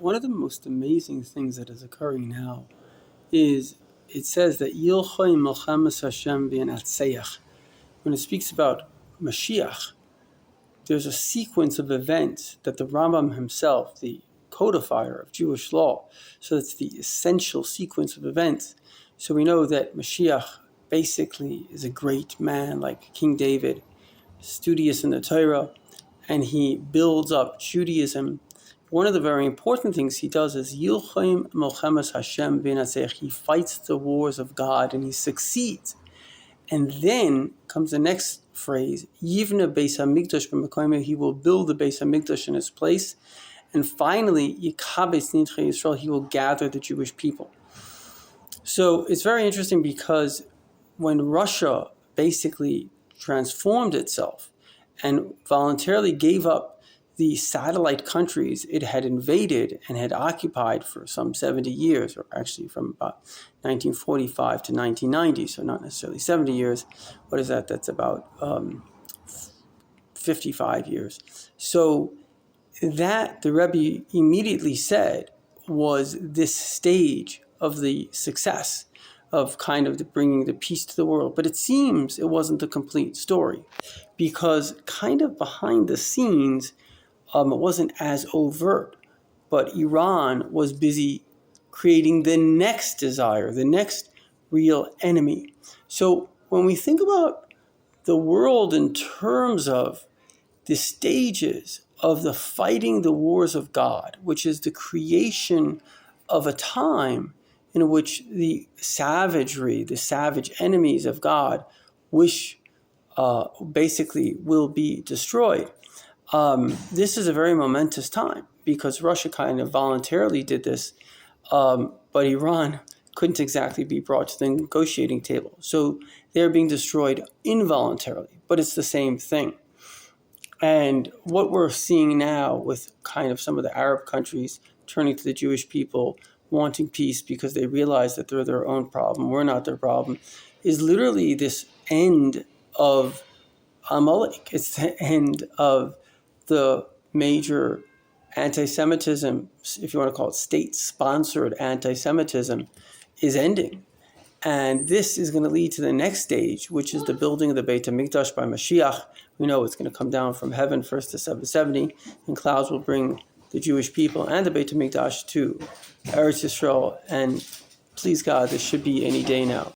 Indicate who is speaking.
Speaker 1: one of the most amazing things that is occurring now is it says that Yilchoi Milchemes Hashem V'Yinatzeach. When it speaks about Moshiach, there's a sequence of events that the Rambam himself, the codifier of Jewish law, so it's the essential sequence of events. So we know that Moshiach basically is a great man like King David, studious in the Torah, and he builds up Judaism. One of the very important things he does is Yilchim Milchemes Hashem V'Yinatzeach. He fights the wars of God and he succeeds. And then comes the next phrase, Yivne Beis HaMikdash b'Mekomo. He will build the Beis HaMikdash in its place. And finally, Yikabes Nidchei Yisrael. He will gather the Jewish people. So it's very interesting because when Russia basically transformed itself and voluntarily gave up the satellite countries it had invaded and had occupied for some 70 years, or actually from about 1945 to 1990, so not necessarily 70 years. What is that? That's about 55 years. So that the Rebbe immediately said was this stage of the success of kind of bringing the peace to the world. But it seems it wasn't the complete story, because kind of behind the scenes, it wasn't as overt, but Iran was busy creating the next desire, the next real enemy. So when we think about the world in terms of the stages of the fighting the wars of God, which is the creation of a time in which the savagery, the savage enemies of God wish basically will be destroyed. This is a very momentous time because Russia kind of voluntarily did this, but Iran couldn't exactly be brought to the negotiating table. So they're being destroyed involuntarily, but it's the same thing. And what we're seeing now with kind of some of the Arab countries turning to the Jewish people, wanting peace because they realize that they're their own problem, we're not their problem, is literally this end of Amalek. It's the end of the major anti-Semitism, if you want to call it state-sponsored anti-Semitism, is ending. And this is going to lead to the next stage, which is the building of the Beit HaMikdash by Moshiach. We know it's going to come down from heaven first to 770, and clouds will bring the Jewish people and the Beit HaMikdash to Eretz Yisrael. And please God, this should be any day now.